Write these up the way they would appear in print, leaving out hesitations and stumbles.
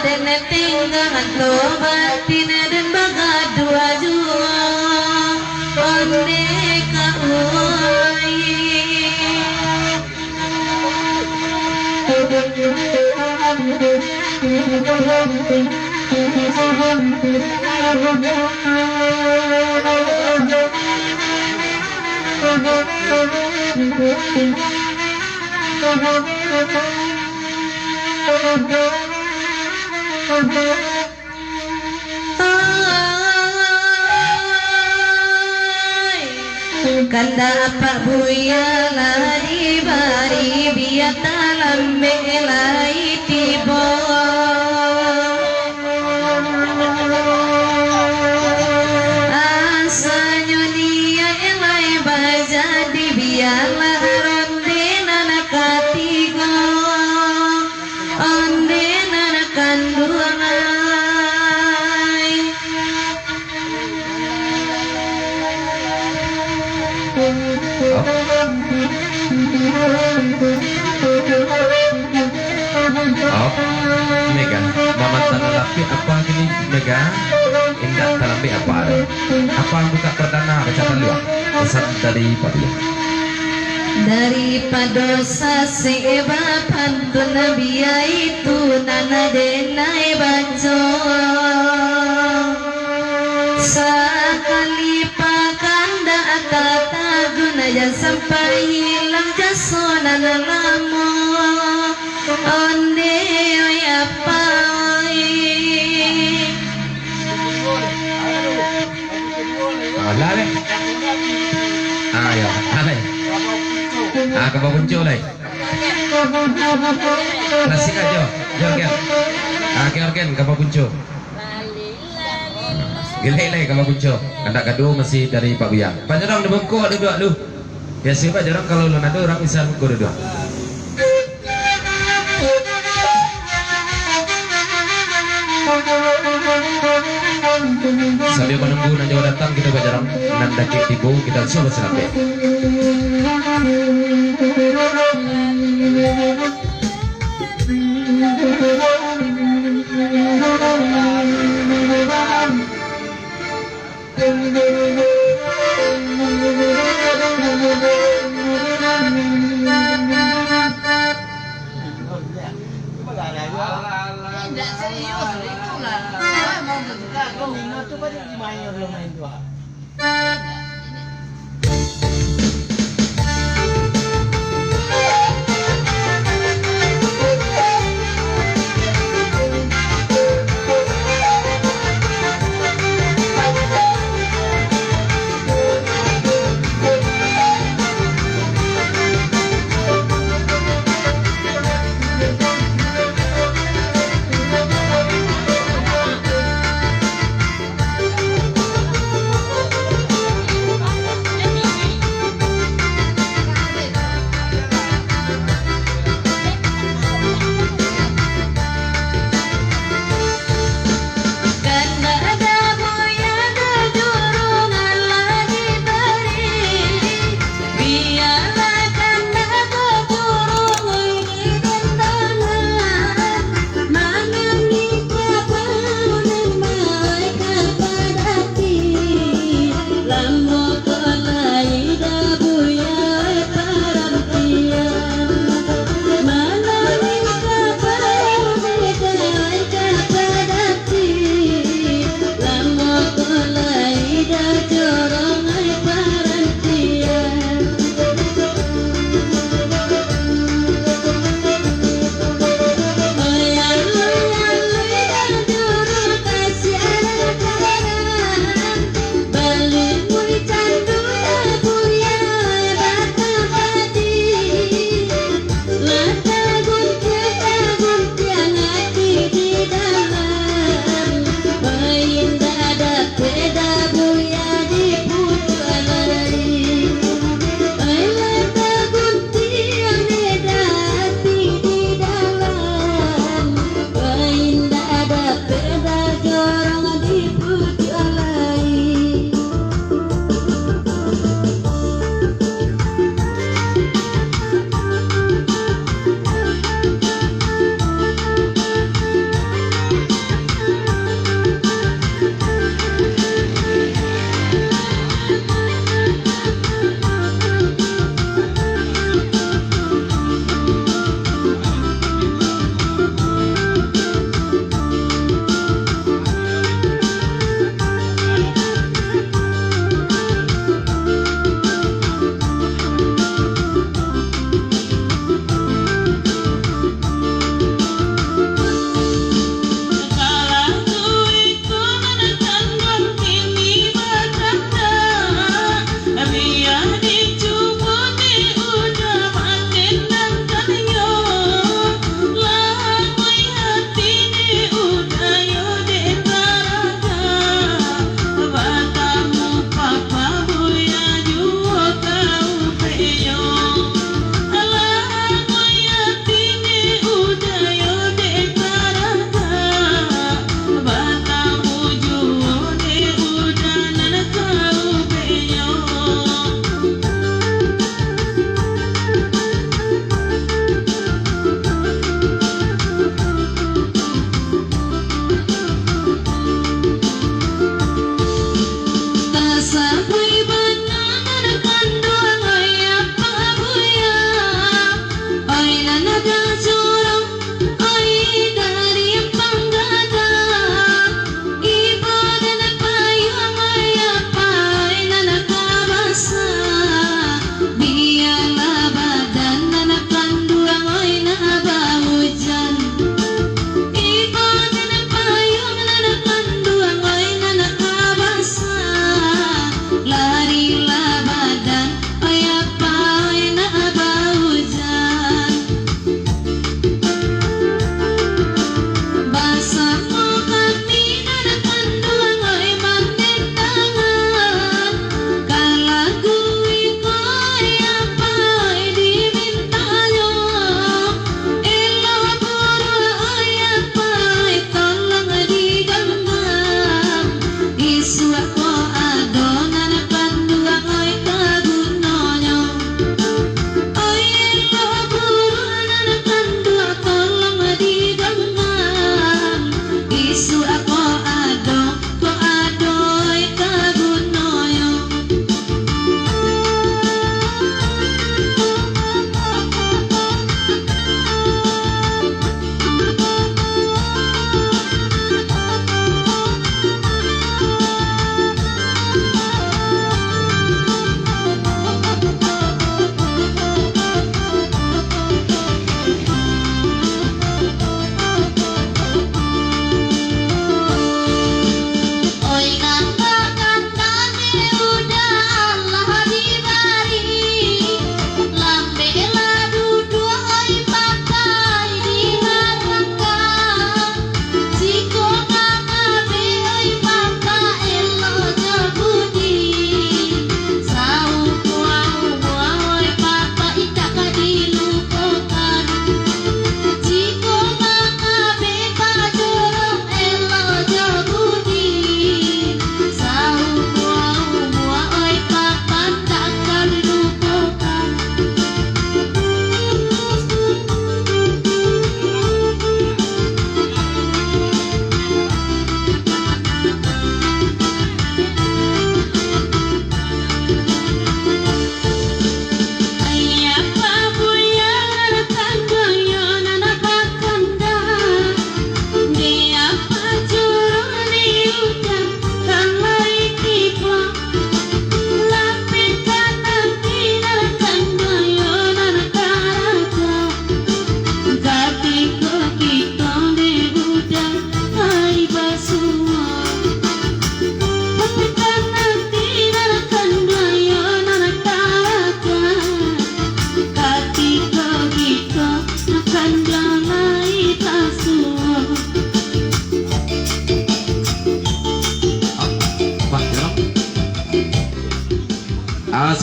dan tinggal tobatin dan bagadua jua onde kauai kanda apa buya lari bari biata lambe lai tibo asanyo dia elai baja di biala ronde nana katigo onde nana kandungai Oh, Mega, mama tanah lapi apa gini Mega? Indah talambi apa? Apa buka perdana baca luar? Pesan dari Papia. daripada dosa seba pantun nabiya itu nana denai baco sekali pakanda kata guna ya sampai hilang jaso nana lamo onde apa Lale. Ya, lale. Kapal punco lai. Nasi aja, jorgen. Jorgen kapal punco. Gilai lai kapal punco. Anak kedua masih dari Pak Buya. Pak Jarang di bengkok ada dua lu. Biasa Pak Jarang kalau lu ada orang bisa bengkok ada dua. Sambil menunggu Najwa datang kita berjalan nandaki tibu kita solo serapi. tidak serius itulah mau berbuka kau ingat tu pada di main belum main tu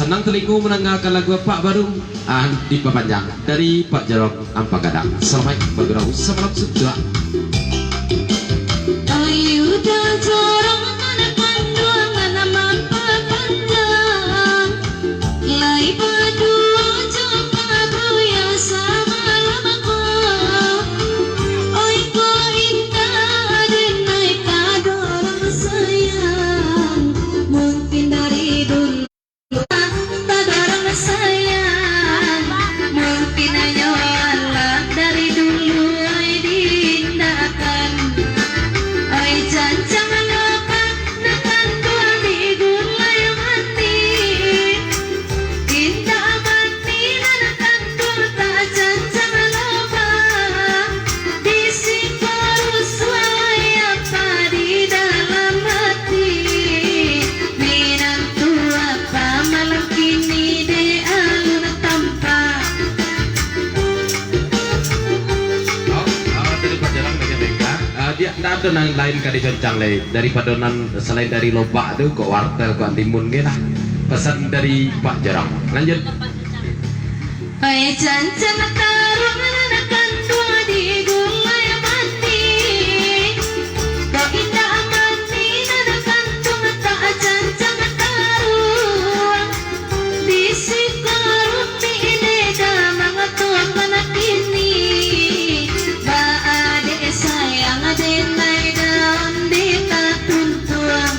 senang telingu mendengarkan lagu Pak Baru di Panjang dari Pak Jarok Ampa Gadang. Selamat bergurau, selamat sudah. Ayu dan jorong mana panduangan aman panjang, lai berdua jumpa buaya sama lamaku. Oi ko indah denai kadorong sayang, mungkin dari dulu kadorong sayang, mungkin hanya Allah dari dulu ai diindakan. Oi cancang lupa nakan dua di gulai mati, indah mati nakan dua tak cancang lupa di sikorus walai apa di dalam hati. Minantu apa malam kini de alun tampak. Dari Pak Jarang dengan mereka, dia tidak ada yang lain kali concang lain daripada selain dari lobak tu kok wartel kok timun gitu lah. Pesan dari Pak Jarang. Lanjut. Oi cancang tarung nakan dua di gulai mati, kau indah mati nakan dua tak cancang tarung di sikarut di ide mangatua anak ini. Ba ade sayang ade nai daun di tatuntuang,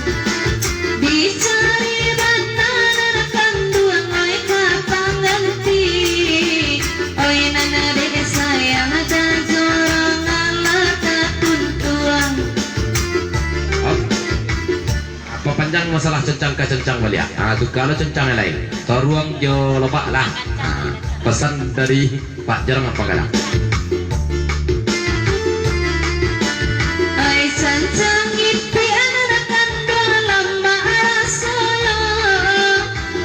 dicari banana nakan dua oi kapang ganti. Oi nana de sayang ada jorong Allah tatuntuang. Apa panjang masalah cencang ke cencang balik. Tu kalau cencang yang lain, ruang jo lobak lah. Pesan dari Pak Jarang apa kadang? Ai cancang ipi anakan dalam solo,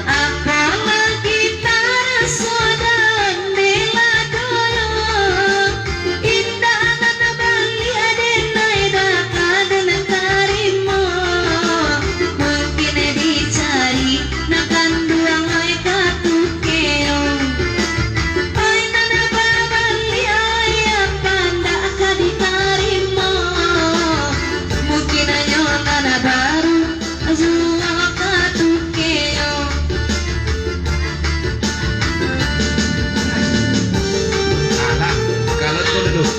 apalagi taraso dan bela dolo. Indah nana bali adenai dakadan karimo, mungkin dicari nakan duang ai katukeong. Ai nana babali ai apa ndak kadikarimo, mungkin hanya nana baru ajua katukeong. Alah, kalau itu duduk.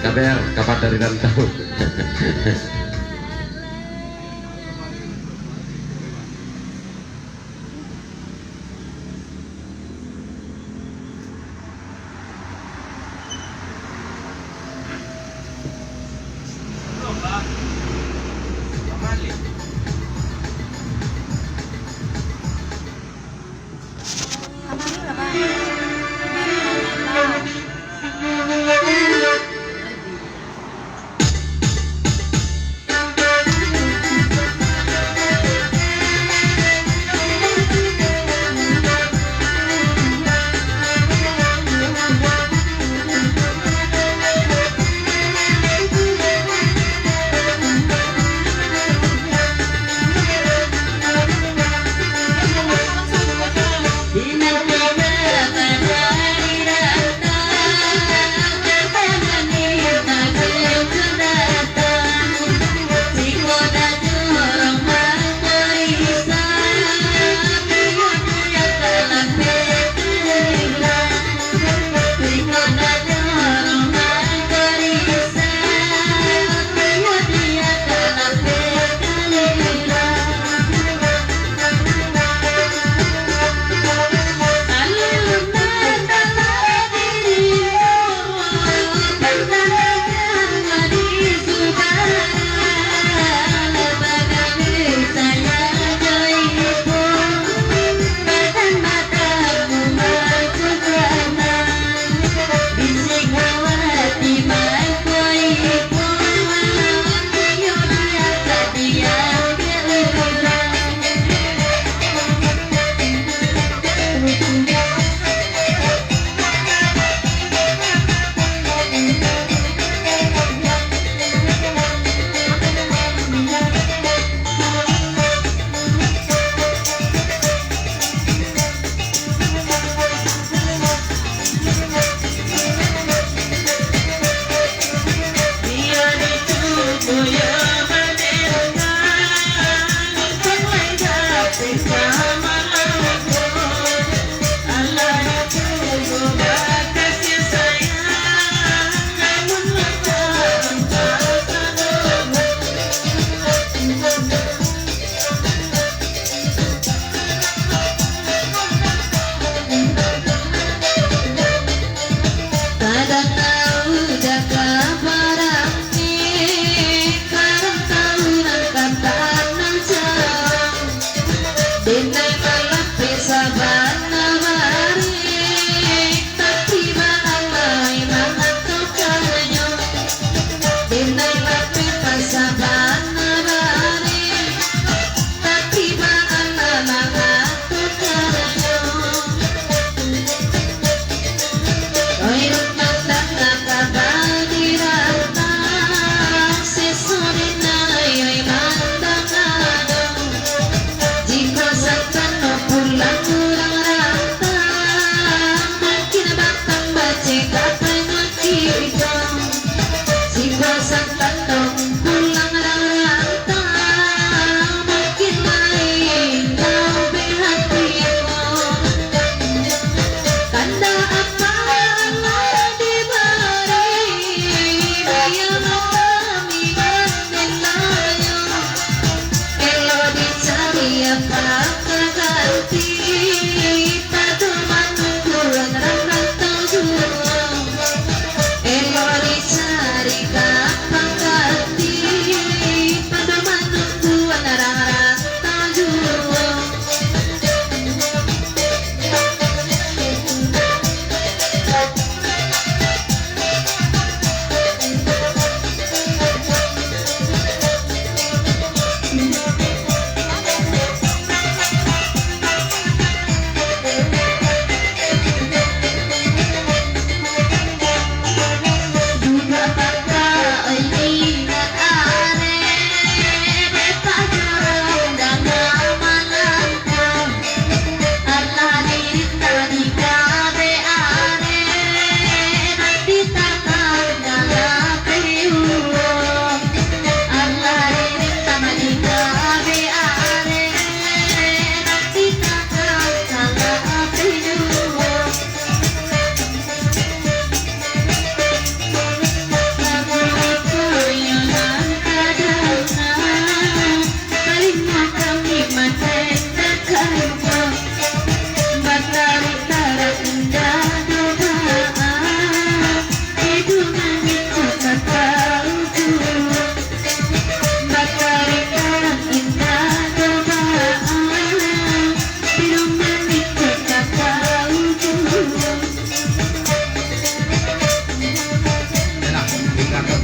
Kabar, kabar dari rantau.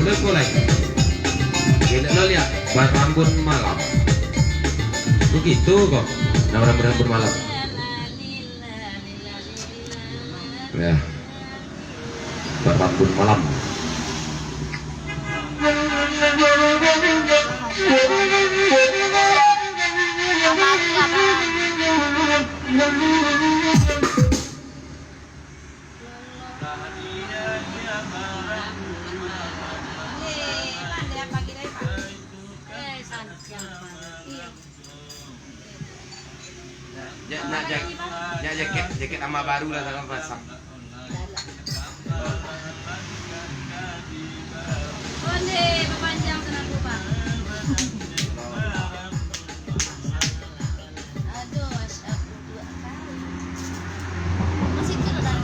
Leko lagi. Tidak lo lihat berambut malam. Begitu kok. Nah berambut malam. Ya. Berambut malam. Jaket sama baru lah dalam pasang. Onde, papanjang senang lupa. Aduh, asyik 2 kali. Masih kecil dah.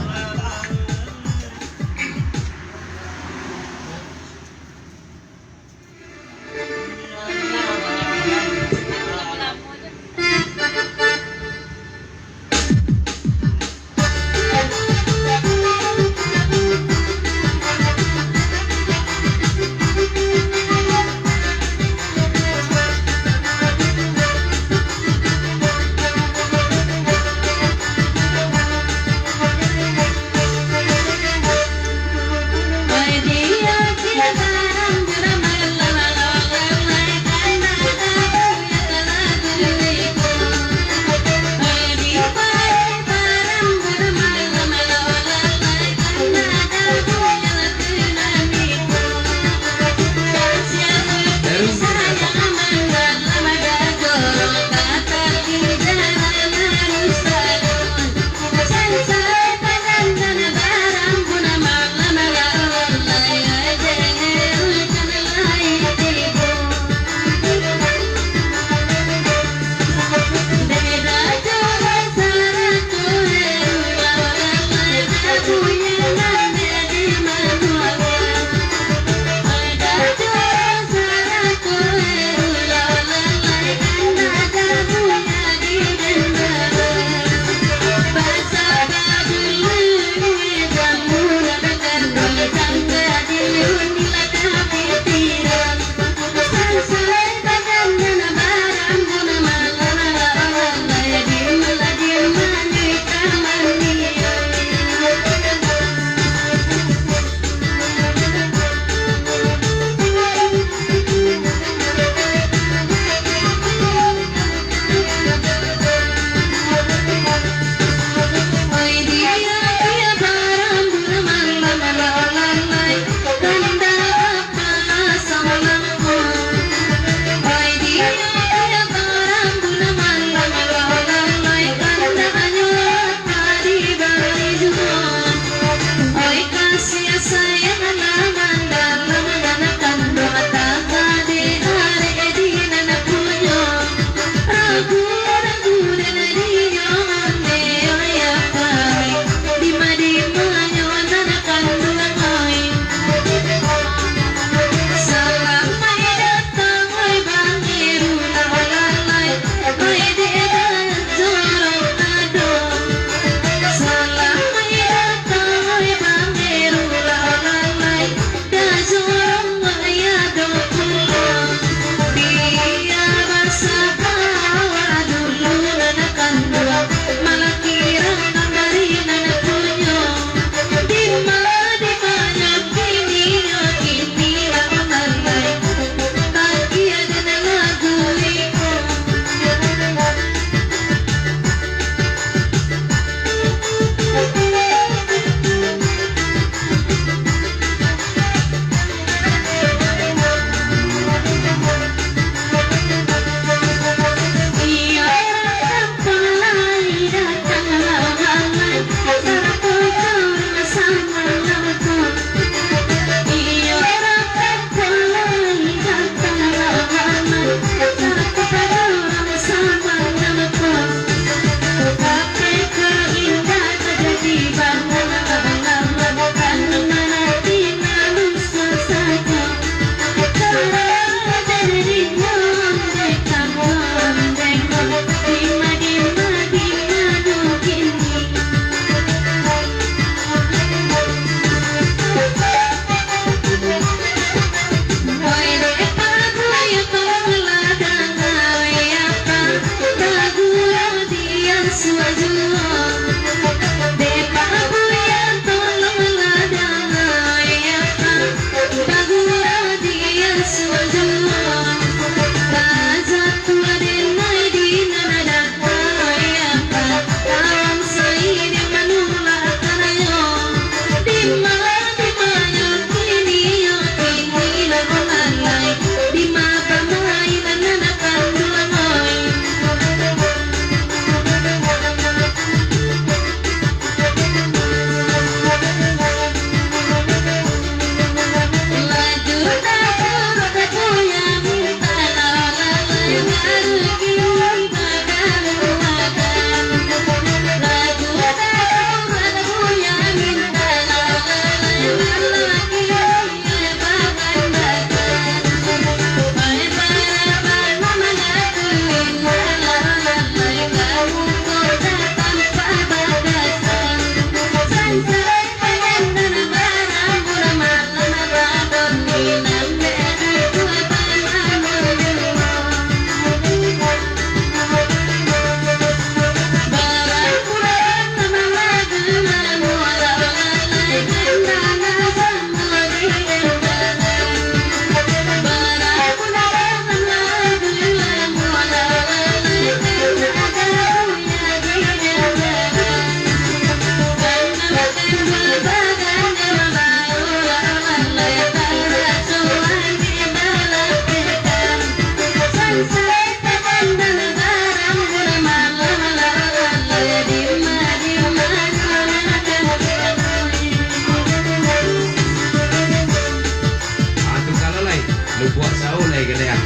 ini ya.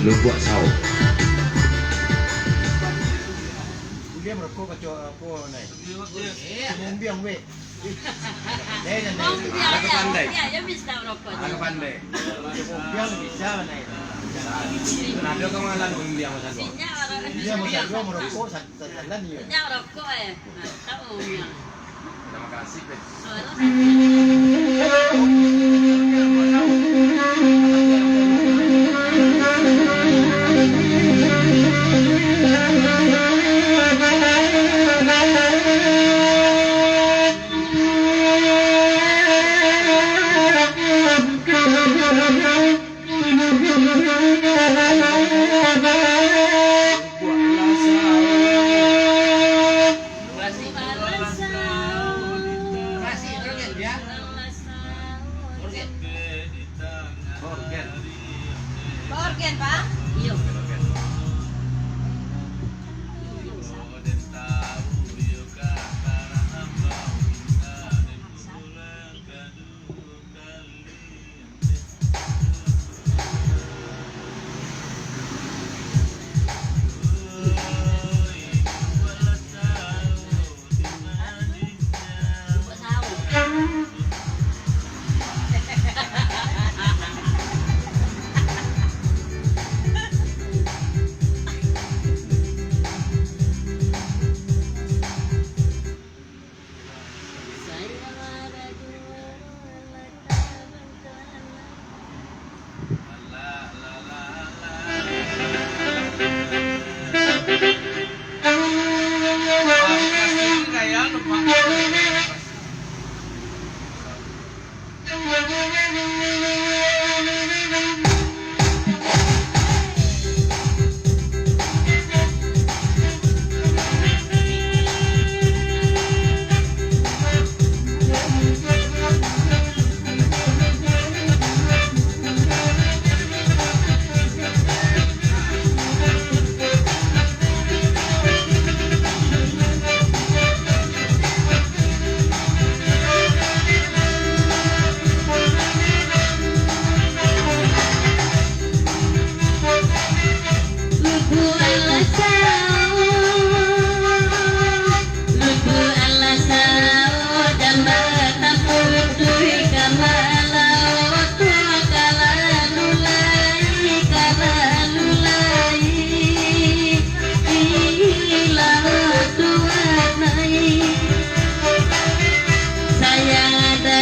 Lu buat sawo. Dia merokok kacau apa nih? Mumbiang we. Agak pandai. Ya bisa merokok. Agak pandai. Mumbiang bisa nih. Ada kemalan umbiang masa gua. Dia mau merokok satu dia. Nya rokok ya. Nah, tahu ya. Terima kasih, Bet. Organ, Pak? Iya. Sayang ada